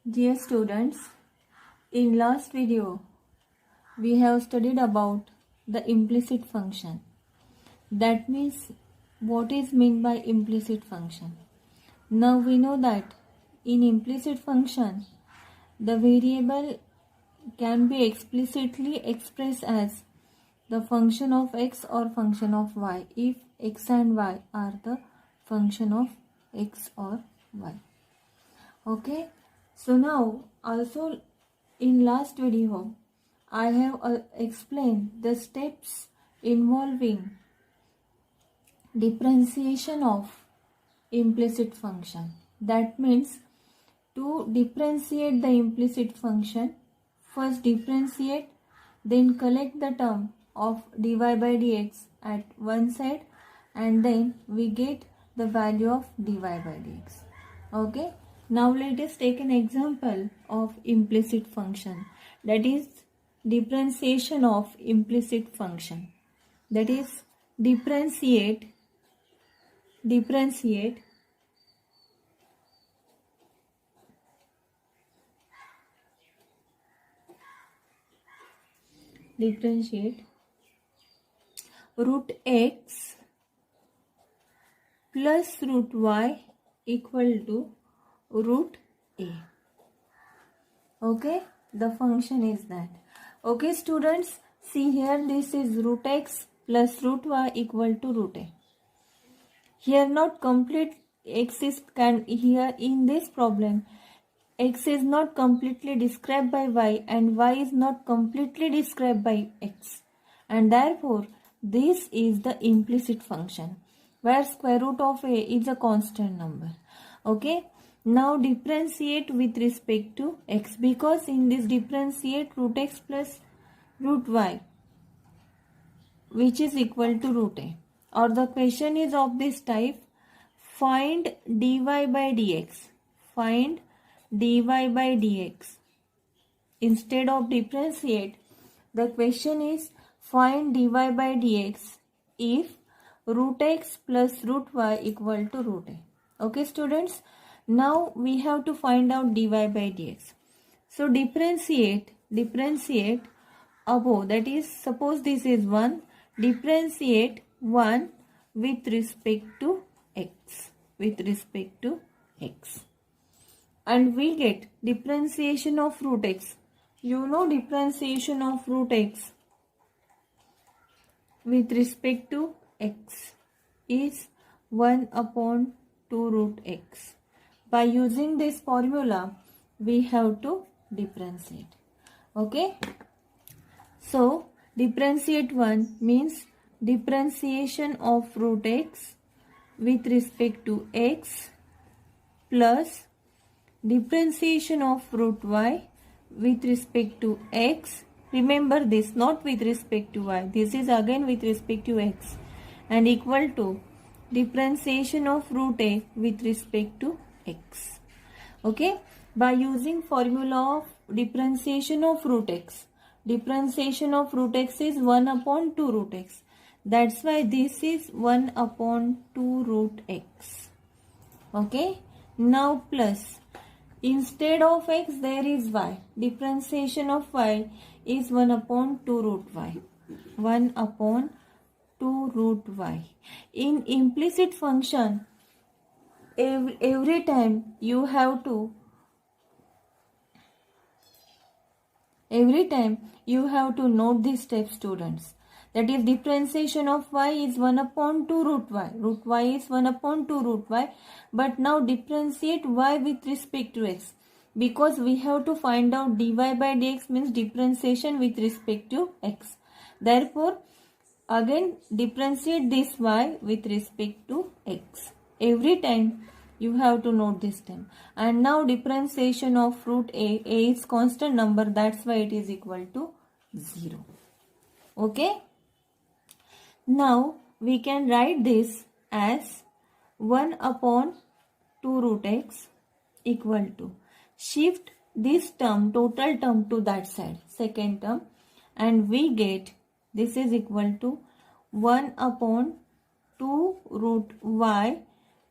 Dear students, in last video we have studied about the implicit function. That means what is meant by implicit function. Now we know that in implicit function the variable can be explicitly expressed as the function of x or function of y if x and y are the function of x or y. Okay, so now also in last video I have explained the steps involving differentiation of implicit function. That means to differentiate the implicit function, first differentiate, then collect the term of dy by dx at one side and then we get the value of dy by dx. Okay, now let us take an example of implicit function, that is differentiation of implicit function. That is differentiate root x plus root y equal to root a. Okay, the function is that. Okay students, see here this is root x plus root y equal to root a. Here not complete x is here in this problem x is not completely described by y and y is not completely described by x, and therefore this is the implicit function where square root of a is a constant number. Okay, now differentiate with respect to x, because in this differentiate root x plus root y which is equal to root a, or the question is of this type, find dy by dx. Find dy by dx. Instead of differentiate, the question is find dy by dx if root x plus root y equal to root a. Okay students, now we have to find out dy by dx. So differentiate above, that is suppose this is 1, differentiate 1 with respect to x, and we get differentiation of root x. You know differentiation of root x with respect to x is 1 upon 2 root x. By using this formula we have to differentiate. Okay, so differentiate 1 means differentiation of root x with respect to x plus differentiation of root y with respect to x. Remember this, not with respect to y, this is again with respect to x, and equal to differentiation of root a with respect to x. Okay, by using formula of differentiation of root x, differentiation of root x is 1 upon 2 root x. That's why this is 1 upon 2 root x. Okay, now plus, instead of x there is y. Differentiation of y is 1 upon 2 root y. 1 upon 2 root y. In implicit function, every time you have to note these steps students. That is differentiation of y is 1 upon 2 root y. Root y is 1 upon 2 root y. But now differentiate y with respect to x, because we have to find out dy by dx means differentiation with respect to x. Therefore again differentiate this y with respect to x. Every time you have to note this term. And now differentiation of root a is constant number, that's why it is equal to 0. Okay, now we can write this as 1 upon 2 root x equal to, shift this term, total term to that side, second term, and we get this is equal to 1 upon 2 root y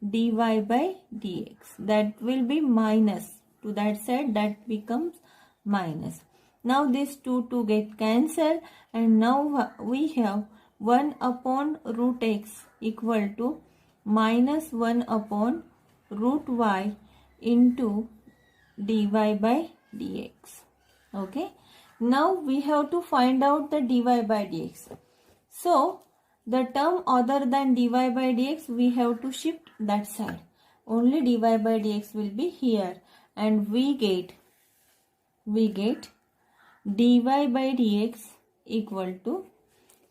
dy by dx. That will be minus to that side, that becomes minus. Now this 2 get cancelled, and now we have 1 upon root x equal to minus 1 upon root y into dy by dx. Okay. Now we have to find out the dy by dx. So the term other than dy by dx, we have to shift that side. Only dy by dx will be here, and we get dy by dx equal to,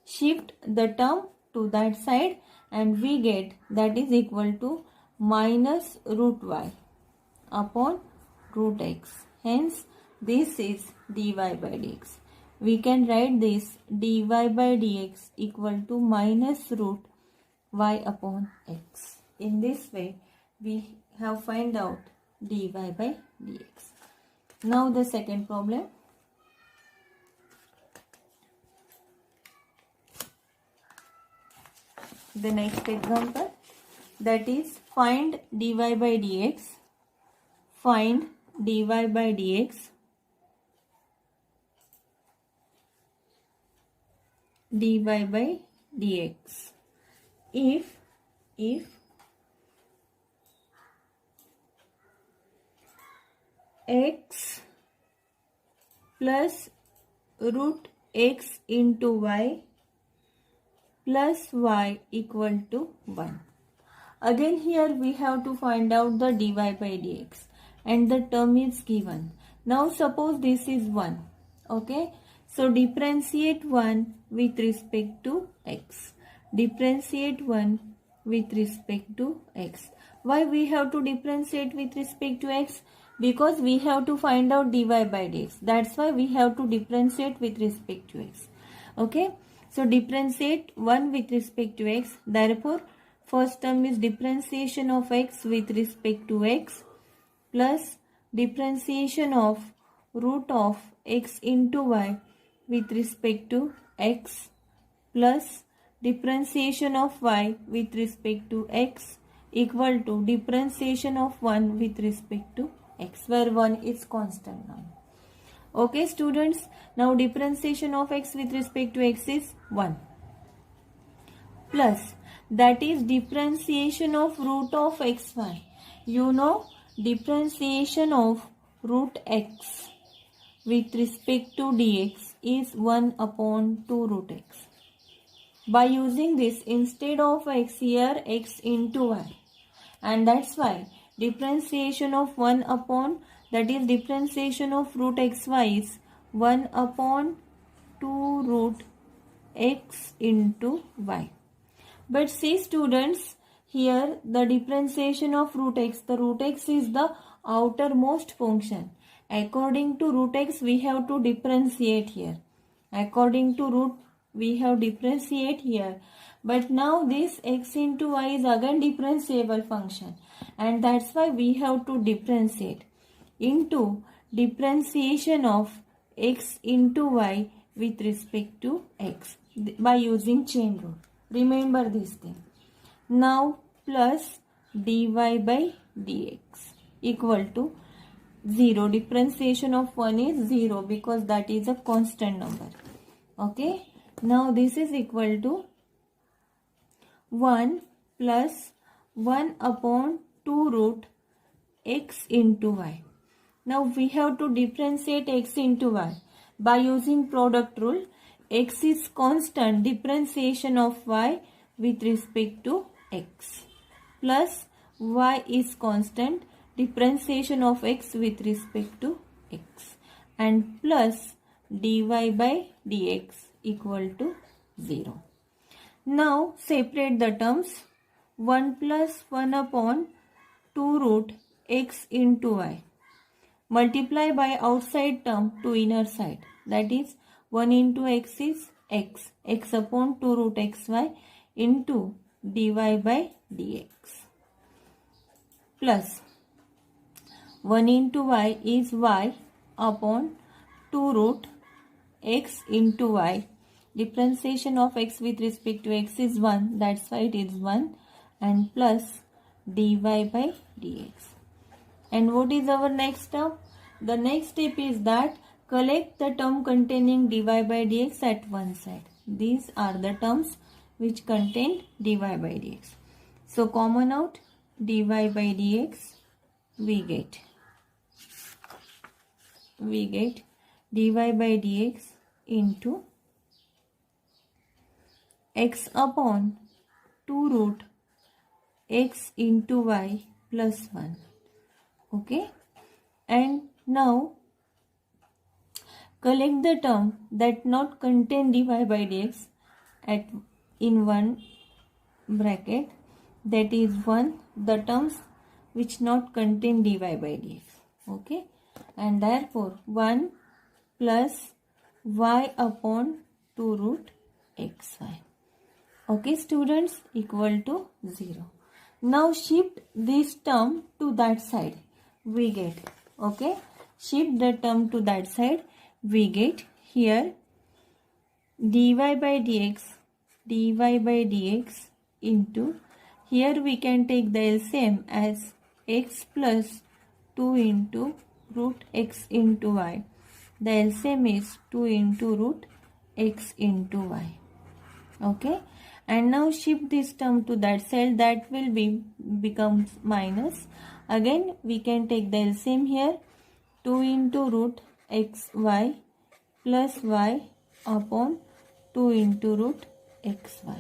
shift the term to that side, and we get that is equal to minus root y upon root x. Hence this is dy by dx. We can write this dy by dx equal to minus root y upon x. In this way we have find out dy by dx. Now the second problem. The next example, that is find dy by dx. Find dy by dx. Dy by dx. If x plus root x into y plus y equal to 1. Again here we have to find out the dy by dx, and the term is given. Now suppose this is 1. Okay. So differentiate 1 with respect to x. Differentiate 1 with respect to x. Why we have to differentiate with respect to x? Because we have to find out dy by dx. That's why we have to differentiate with respect to x. Okay. So differentiate 1 with respect to x. Therefore, first term is differentiation of x with respect to x plus differentiation of root of x into y with respect to x plus differentiation of y with respect to x equal to differentiation of 1 with respect to x, where 1 is constant now. Okay students, now differentiation of x with respect to x is 1 plus, that is differentiation of root of xy. You know differentiation of root x with respect to dx is 1 upon 2 root x. By using this, instead of x here, x into y, and that's why differentiation of 1 upon, that is differentiation of root xy is 1 upon 2 root x into y. But see students, here the differentiation of root x, the root x is the outermost function. According to root x we have to differentiate here. According to root we have differentiate here. But now this x into y is again differentiable function, and that's why we have to differentiate into differentiation of x into y with respect to x by using chain rule. Remember this thing. Now plus dy by dx equal to 0. Differentiation of 1 is 0 because that is a constant number. Okay. Now this is equal to 1 plus 1 upon 2 root x into y. Now we have to differentiate x into y by using product rule. X is constant, differentiation of y with respect to x, plus y is constant, differentiation of x with respect to x, and plus dy by dx equal to 0. Now separate the terms. 1 plus 1 upon 2 root x into y. Multiply by outside term to inner side. That is 1 into x is x. X upon 2 root xy into dy by dx. Plus 1 into y is y upon 2 root x into y. Differentiation of x with respect to x is 1. That's why it is 1. And plus dy by dx. And what is our next step? The next step is that collect the term containing dy by dx at one side. These are the terms which contain dy by dx. So common out dy by dx, we get dy by dx into x upon 2 root x into y plus 1. Okay, and now collect the term that not contain dy by dx at in one bracket, that is 1, the terms which not contain dy by dx. Okay, and therefore 1 plus y upon 2 root xy. Okay students, equal to 0. Now shift this term to that side, we get, okay, shift the term to that side, we get here dy by dx into, here we can take the LCM as x plus 2 into root x into y. The LCM is 2 into root x into y. Okay, and now shift this term to that side, that will becomes minus. Again we can take the LCM here, 2 into root xy plus y upon 2 into root xy,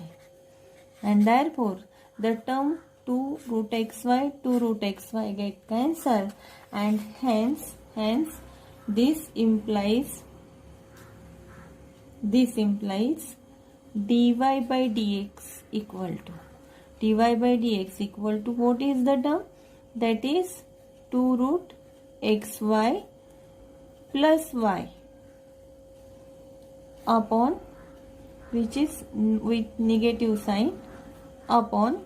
and therefore the term 2 root xy get cancelled, and hence this implies dy by dx equal to what is the term? That is 2 root xy plus y upon, which is with negative sign, upon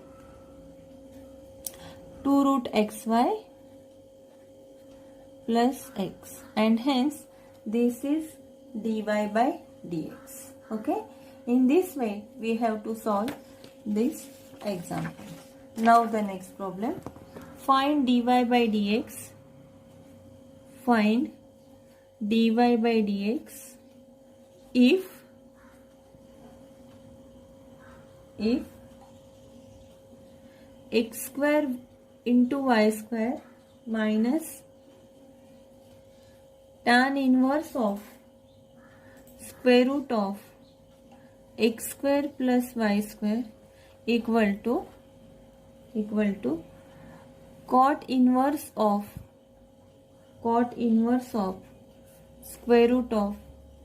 2 root xy plus x, and hence this is dy by dx. Okay, in this way we have to solve this example. Now the next problem, find dy by dx, if x square into y square minus tan inverse of square root of x square plus y square equal to cot inverse of square root of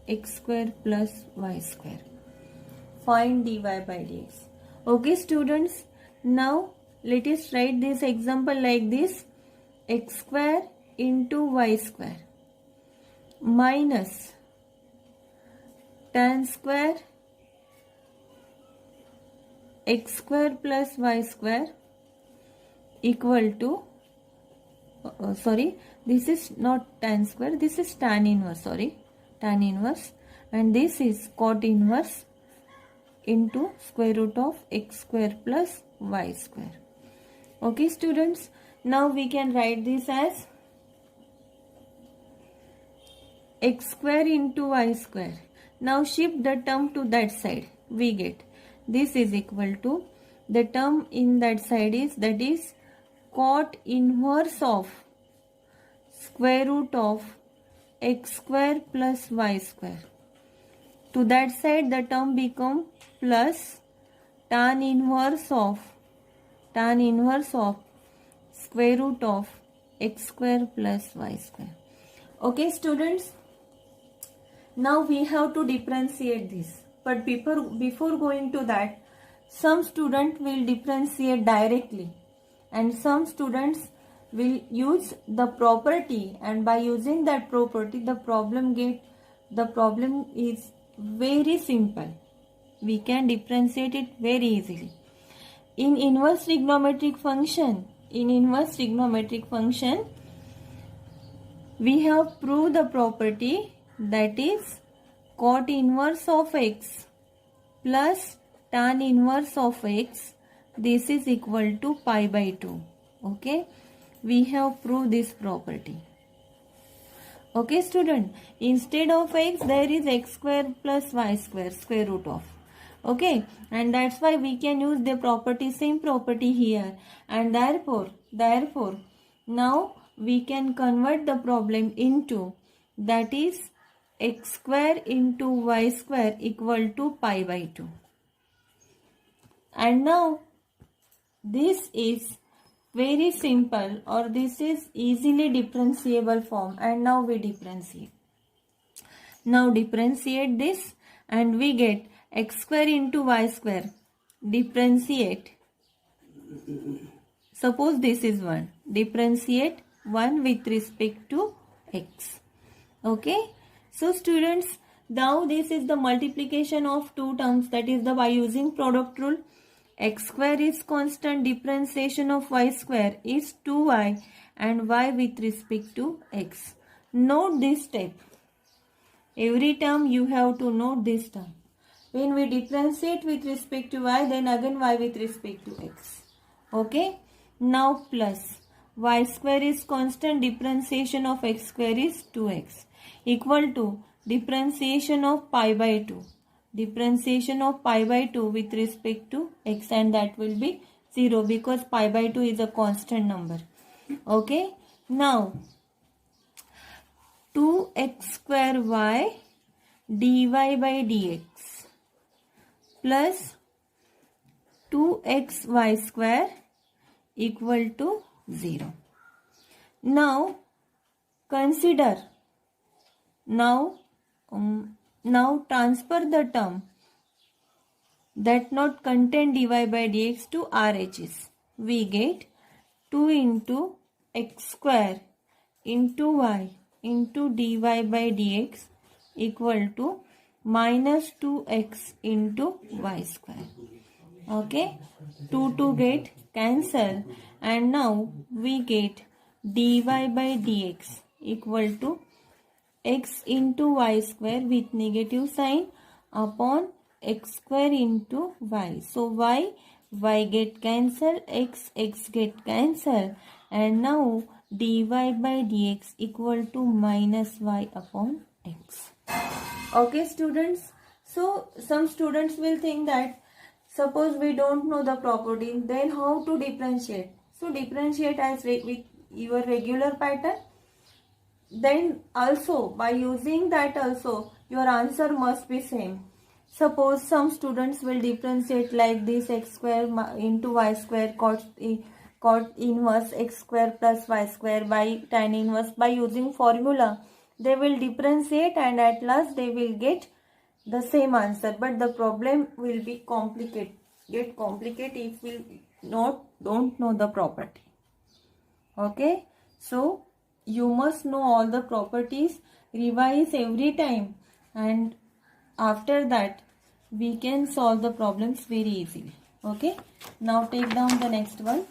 x square plus y square. Find dy by dx. Okay students, now let us write this example like this: x square into y square minus tan square x square plus y square equal to, this is not tan square, this is tan inverse, and this is cot inverse into square root of x square plus y square. Okay students, now we can write this as x square into y square. Now shift the term to that side, we get this is equal to, the term in that side is, that is cot inverse of square root of x square plus y square. To that side the term become plus tan inverse of square root of x square plus y square. Okay students, now we have to differentiate this, but before going to that, some students will differentiate directly and some students will use the property, and by using that property the problem is very simple. We can differentiate it very easily. In inverse trigonometric function, we have proved the property, that is cot inverse of x plus tan inverse of x, this is equal to pi by 2. Okay, we have proved this property. Okay student, instead of x there is x square plus y square, square root of. Okay, and that's why we can use the property, same property here, and therefore now we can convert the problem into, that is x square into y square equal to pi by 2. And now this is very simple, or this is easily differentiable form, and now we differentiate. Now differentiate this and we get x square into y square. Differentiate. Suppose this is 1. Differentiate 1 with respect to x. Okay. So students, now this is the multiplication of two terms, that is the by using product rule. X square is constant, differentiation of y square is 2y, and y with respect to x. Note this step. Every term you have to note this term. When we differentiate with respect to y, then again y with respect to x. Okay. Now plus y square is constant, differentiation of x square is 2x, equal to differentiation of pi by 2. Differentiation of pi by 2 with respect to x, and that will be 0 because pi by 2 is a constant number. Okay. Now 2x square y dy by dx plus 2xy square equal to 0. Now consider, now transfer the term that not contain dy by dx to RHS. We get 2 into x square into y into dy by dx equal to minus 2x into y square. Okay, 2 get cancel, and now we get dy by dx equal to x into y square with negative sign upon x square into y. So y get cancel, x get cancel, and now dy by dx equal to minus y upon x. Okay students, so some students will think that suppose we don't know the property, then how to differentiate? So differentiate as with your regular pattern. Then also by using that also your answer must be same. Suppose some students will differentiate like this, x square into y square cot inverse x square plus y square by tan inverse. By using formula they will differentiate, and at last they will get the same answer, but the problem will be complicated if we don't know the property. Okay, so you must know all the properties, revise every time, and after that we can solve the problems very easily. Okay, now take down the next one.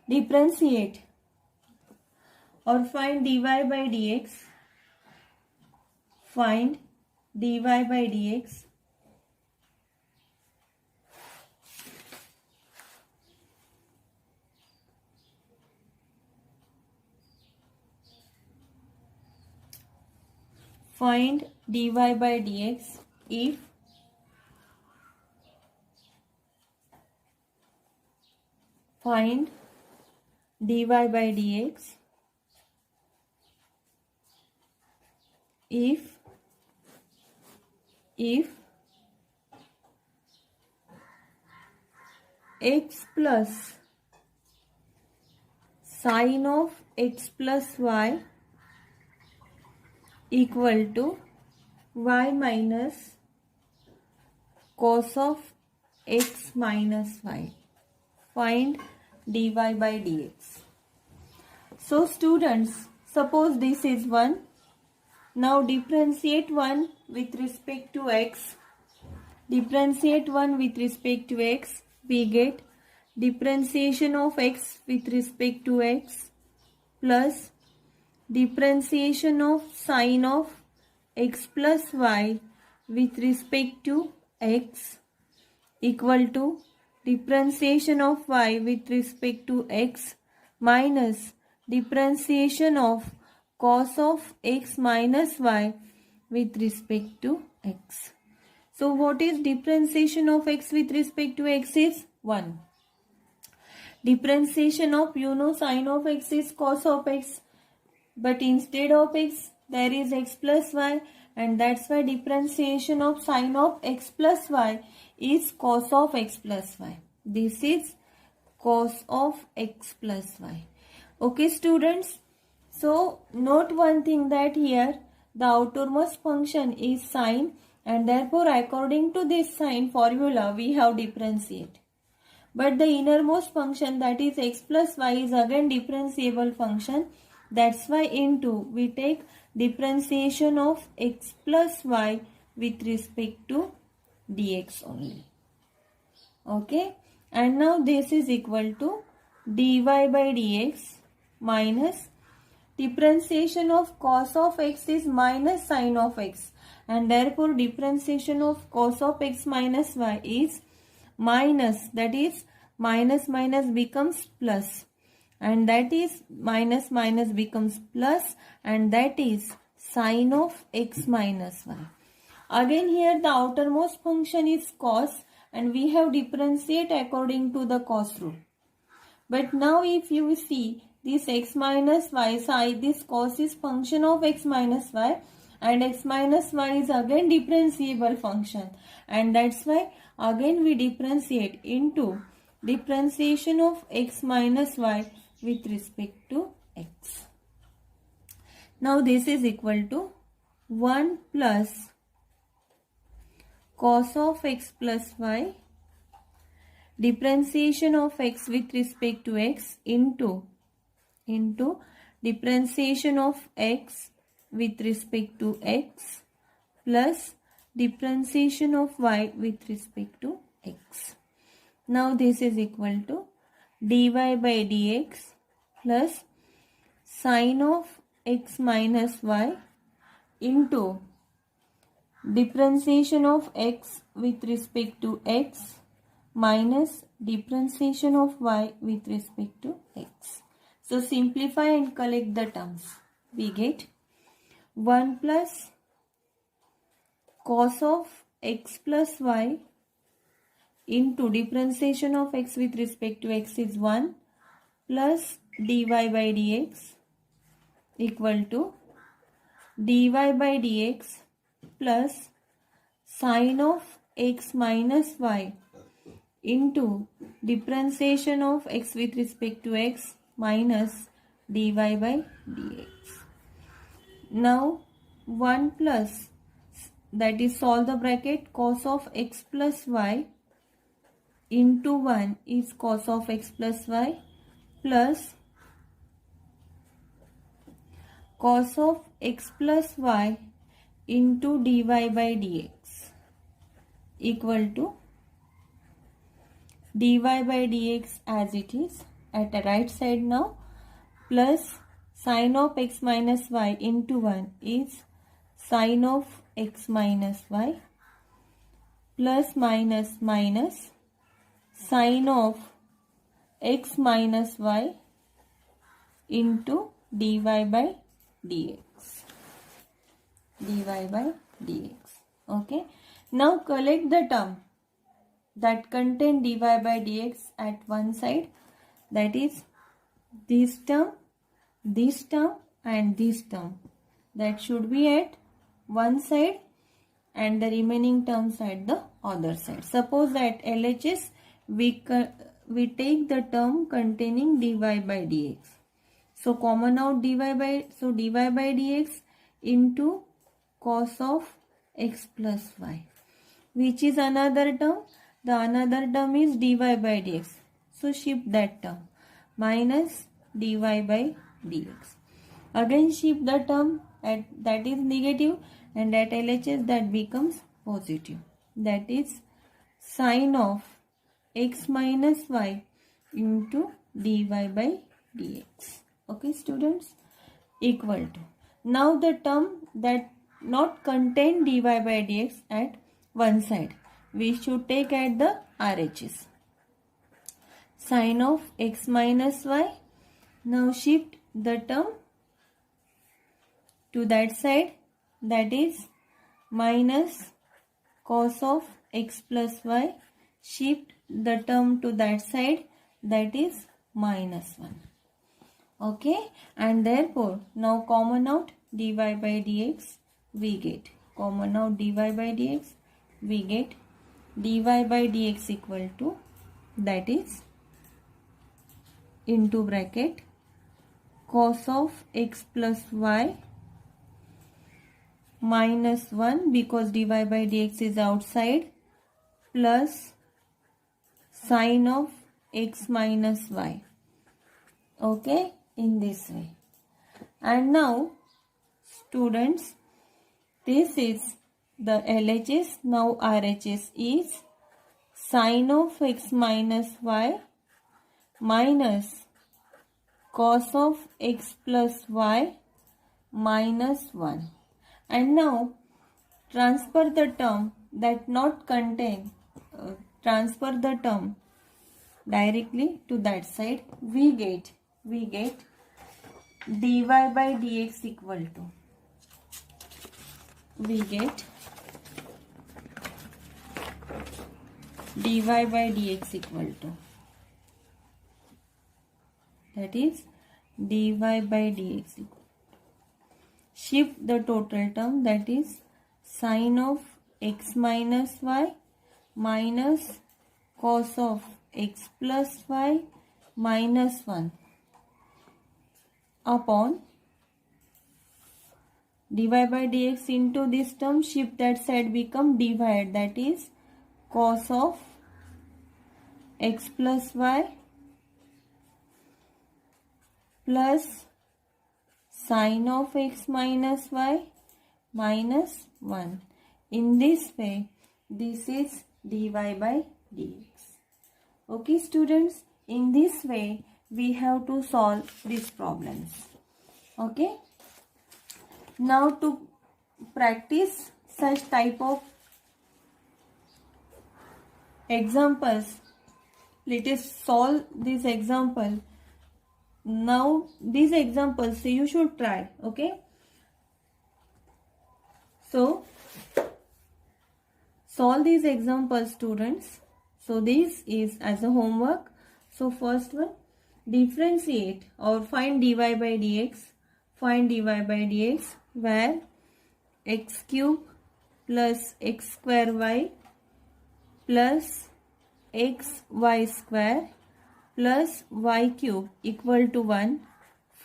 Differentiate or find dy by dx. Find dy by dx find dy by dx if find dy by dx if x plus sine of x plus y equal to y minus cos of x minus y. Find dy by dx. So students, suppose this is 1. Now differentiate 1 with respect to x. Differentiate 1 with respect to x. We get differentiation of x with respect to x plus differentiation of sine of x plus y with respect to x equal to differentiation of y with respect to x minus differentiation of cos of x minus y with respect to x. So what is differentiation of x with respect to x is 1. Differentiation of sine of x is cos of x, but instead of x there is x plus y, and that's why differentiation of sine of x plus y is cos of x plus y. This is cos of x plus y. Okay students, so note one thing, that here the outermost function is sine, and therefore according to this sine formula we have differentiate. But the innermost function, that is x plus y, is again differentiable function. That's why into we take differentiation of x plus y with respect to dx only. Okay, and now this is equal to dy by dx minus differentiation of cos of x is minus sine of x, and therefore differentiation of cos of x minus y is minus, that is minus minus becomes plus, and that is minus minus becomes plus, and that is sine of x minus y. Again here the outermost function is cos, and we have differentiate according to the cos rule. But now if you see this x minus y side, this cos is function of x minus y, and x minus y is again differentiable function, and that's why again we differentiate into differentiation of x minus y with respect to x. Now this is equal to 1 plus cos of x plus y differentiation of x with respect to x into differentiation of x with respect to x plus differentiation of y with respect to x. Now this is equal to dy by dx plus sine of x minus y into differentiation of x with respect to x minus differentiation of y with respect to x. So simplify and collect the terms. We get 1 plus cos of x plus y into differentiation of x with respect to x is 1 plus dy by dx equal to dy by dx plus sine of x minus y into differentiation of x with respect to x minus dy by dx. Now 1 plus, that is solve the bracket, cos of x plus y into 1 is cos of x plus y plus cos of x plus y into dy by dx equal to dy by dx as it is at the right side now plus sine of x minus y into 1 is sine of x minus y plus minus minus sine of x minus y into dy by dx. Dy by dx. Okay. Now collect the term that contain dy by dx at one side, that is this term and this term, that should be at one side and the remaining terms at the other side. Suppose that LHS we take the term containing dy by dx. So common out dy by dx into cos of x plus y, which is another term. The another term is dy by dx. So shift that term minus dy by dx. Again shift the term at that is negative, and at LHS that becomes positive. That is sine of x minus y into dy by dx. Okay students, equal to, now the term that not contain dy by dx at one side we should take at the RHS. Sine of x minus y Now shift the term to that side, that is minus cos of x plus y. Shift the term to that side, that is minus 1. Okay, and therefore now common out dy by dx, we get common out dy by dx, we get dy by dx equal to, that is into bracket cos of x plus y minus 1, because dy by dx is outside, plus sine of x minus y. Okay, in this way. And now students, this is the LHS. Now RHS is sine of x minus y minus cos of x plus y minus 1. And now transfer the term that not contain, transfer the term directly to that side, we get dy by dx equal to, we get dy by dx equal to, that is dy by dx equal. Shift the total term, that is sine of x minus y minus cos of x plus y minus 1 upon dy by dx into this term, shift that side, become divide, that is cos of x plus y plus sine of x minus y minus 1. In this way, this is dy by dx. Okay students, in this way we have to solve these problems. Okay. Now to practice such type of examples, let us solve this example. Now these examples you should try. Okay. So solve these examples students. So this is as a homework. So first one, differentiate or find dy by dx. Find dy by dx where x cube plus x square y plus x y square plus y cube equal to 1.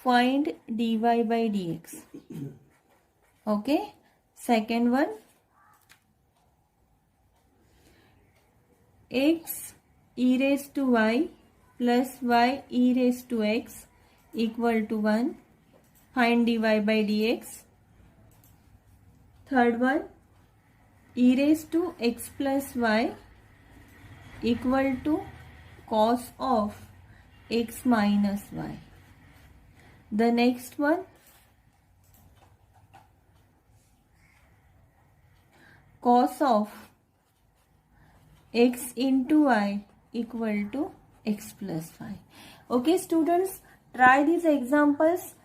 Find dy by dx. Okay. Second one, x e raised to y plus y e raised to x equal to 1. Find dy by dx. Third one, e raised to x plus y equal to cos of x minus y. The next one, cos of x into y equal to x plus y. Okay students, try these examples.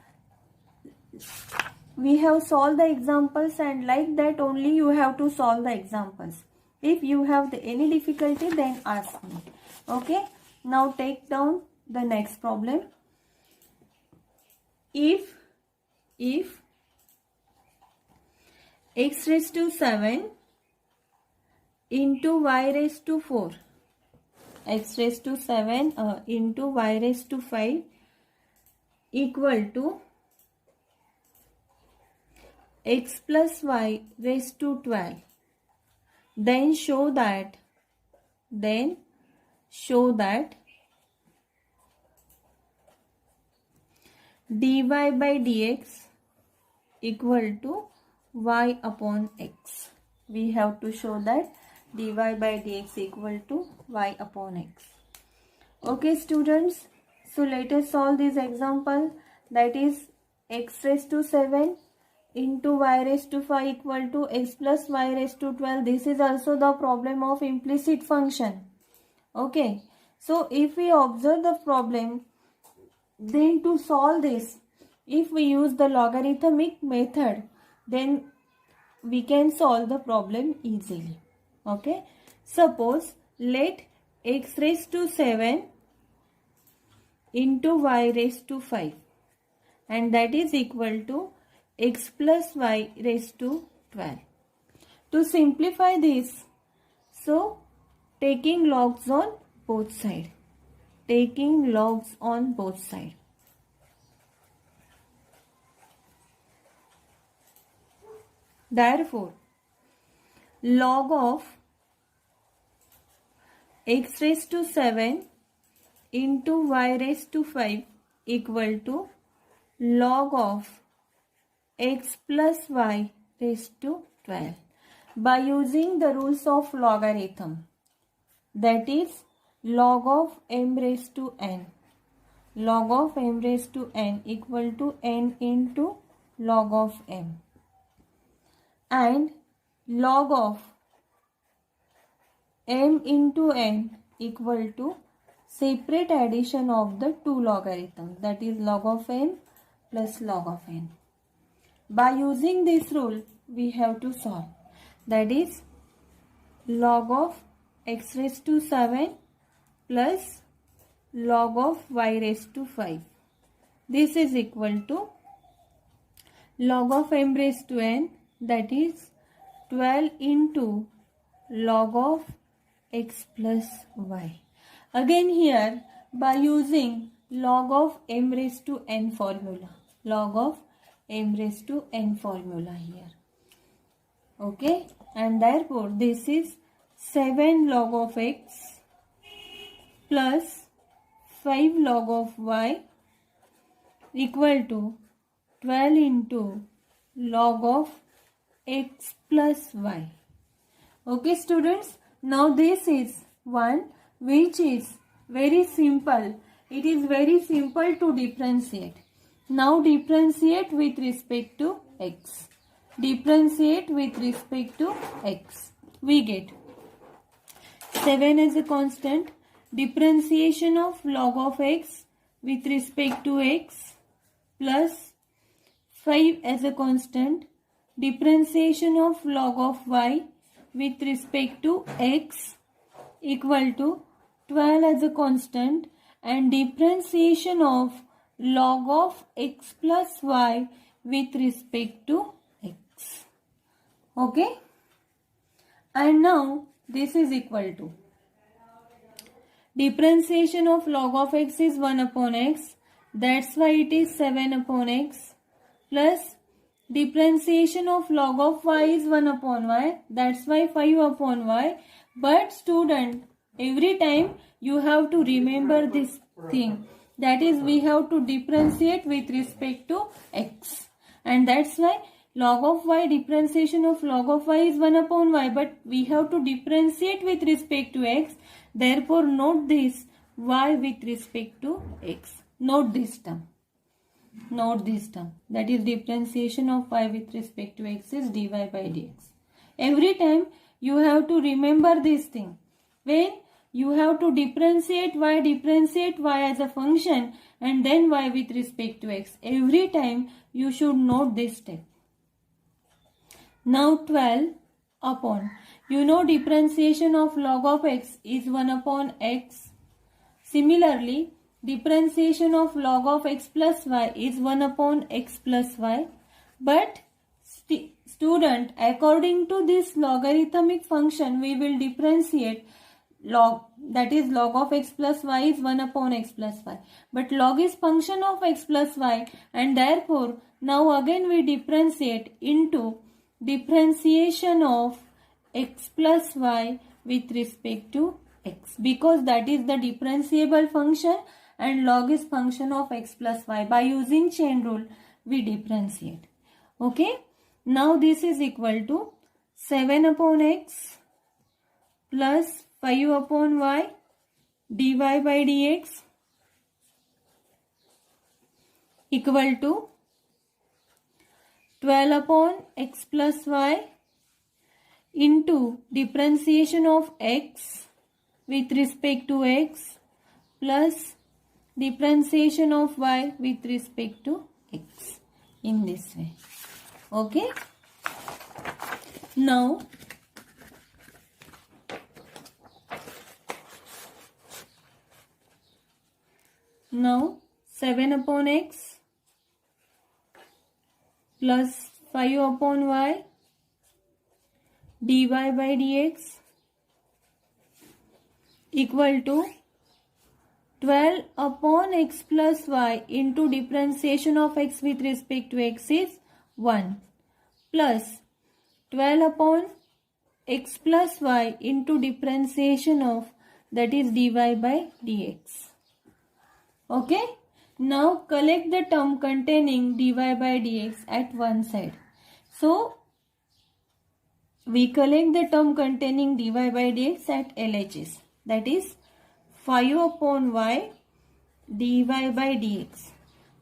We have solved the examples, and like that only you have to solve the examples. If you have any difficulty, then ask me. Okay. Now take down the next problem. If x raised to 7 into y raised to 4, x raised to 7 into y raised to 5 equal to x plus y raised to 12, then show that dy by dx equal to y upon x. We have to show that dy by dx equal to y upon x. Okay students, so let us solve this example, that is x raised to 7 into y raised to 5 equal to x plus y raised to 12. This is also the problem of implicit function. Okay, so if we observe the problem, then to solve this, if we use the logarithmic method, then we can solve the problem easily. Okay. Suppose let x raised to 7 into y raised to 5, and that is equal to x plus y raised to 12. To simplify this, so taking logs on both sides. Taking logs on both sides. Therefore, log of x raised to 7 into y raised to 5 equal to log of x plus y raised to 12 by using the rules of logarithm, that is log of m raised to n. Log of m raised to n equal to n into log of m, and log of m into n equal to separate addition of the two logarithms, that is log of m plus log of n. By using this rule, we have to solve, that is log of x raised to 7 plus log of y raised to 5. This is equal to log of m raised to n, that is 12 into log of x plus y. Again here, by using log of m raised to n formula. Log of m raised to n formula here. Okay. And therefore, this is 7 log of x plus 5 log of y equal to 12 into log of x plus y. Okay students, now this is one which is very simple. It is very simple to differentiate. Now differentiate with respect to x. Differentiate with respect to x. We get 7 as a constant. Differentiation of log of x with respect to x plus 5 as a constant. Differentiation of log of y with respect to x equal to 12 as a constant, and differentiation of log of x plus y with respect to x. Okay. And now this is equal to differentiation of log of x is 1 upon x. That's why it is 7 upon x, plus differentiation of log of y is 1 upon y. That's why 5 upon y. But student, every time you have to remember this thing. That is, we have to differentiate with respect to x. And that's why log of y, differentiation of log of y is 1 upon y. But we have to differentiate with respect to x. Therefore, note this y with respect to x. Note this term. Note this term. That is, differentiation of y with respect to x is dy by dx. Every time you have to remember this thing. When you have to differentiate y as a function and then y with respect to x. Every time you should note this step. Now 12 upon. You know differentiation of log of x is 1 upon x. Similarly, differentiation of log of x plus y is 1 upon x plus y. But student, according to this logarithmic function, we will differentiate log, that is log of x plus y is 1 upon x plus y. But log is function of x plus y, and therefore now again we differentiate into differentiation of x plus y with respect to x, because that is the differentiable function and log is function of x plus y. By using chain rule, we differentiate. Okay. Now this is equal to 7 upon x plus 5 upon y dy by dx equal to 12 upon x plus y into differentiation of x with respect to x plus differentiation of y with respect to x in this way. Okay. Now Now 7 upon x plus 5 upon y dy by dx equal to 12 upon x plus y into differentiation of x with respect to x is 1 plus 12 upon x plus y into differentiation of that is dy by dx. Okay. Now collect the term containing dy by dx at one side. So we collect the term containing dy by dx at LHS. That is 5 upon y dy by dx.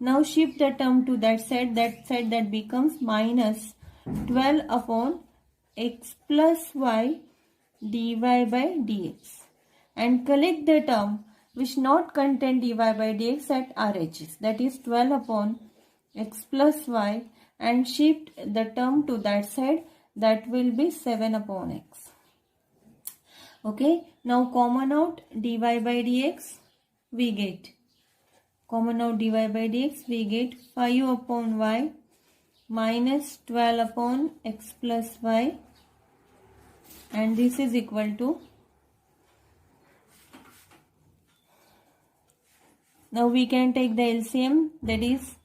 Now shift the term to that side that becomes minus 12 upon x plus y dy by dx. And collect the term which not contain dy by dx at RHS. That is 12 upon x plus y and shift the term to that side, that will be 7 upon x. Okay. Now common out dy by dx, we get common out dy by dx, we get 5 upon y minus 12 upon x plus y, and this is equal to, now we can take the LCM, that is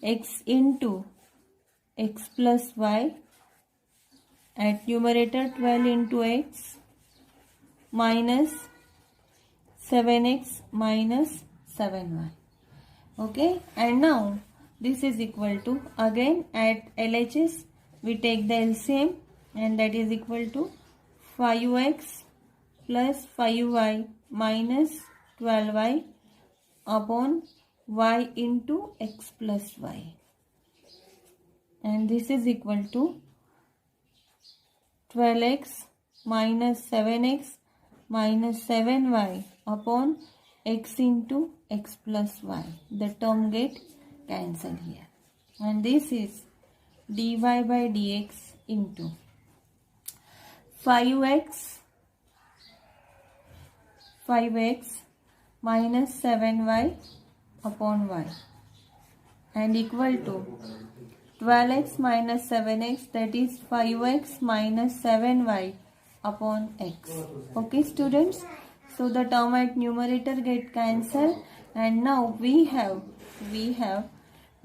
x into x plus y, at numerator 12 into x minus 7x minus 7y. Okay, and now this is equal to, again at LHS we take the LCM, and that is equal to 5x plus 5y minus 12y upon y into x plus y, and this is equal to 12x minus 7x minus 7y upon x into x plus y. The term get cancelled here, and this is dy by dx into 5x minus 7y upon y, and equal to 12x minus 7x, that is 5x minus 7y upon x. Okay students, so the term at numerator get cancelled, and now we have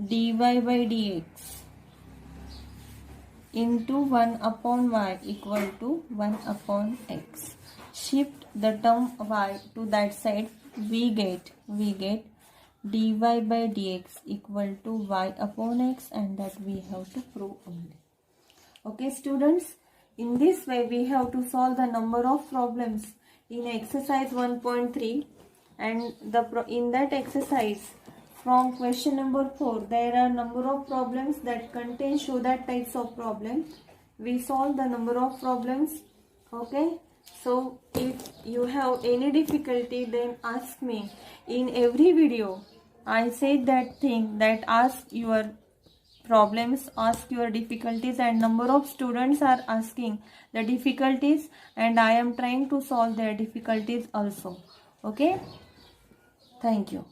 dy by dx into 1 upon y equal to 1 upon x. Shift the term y to that side, we get dy by dx equal to y upon x, and that we have to prove only. Okay students, in this way we have to solve the number of problems in exercise 1.3, and in that exercise from question number 4 there are number of problems that contain show that types of problem. We solve the number of problems. Okay, so if you have any difficulty, then ask me. In every video I said that thing, that ask your problems, ask your difficulties, and number of students are asking the difficulties, and I am trying to solve their difficulties also. Okay, thank you.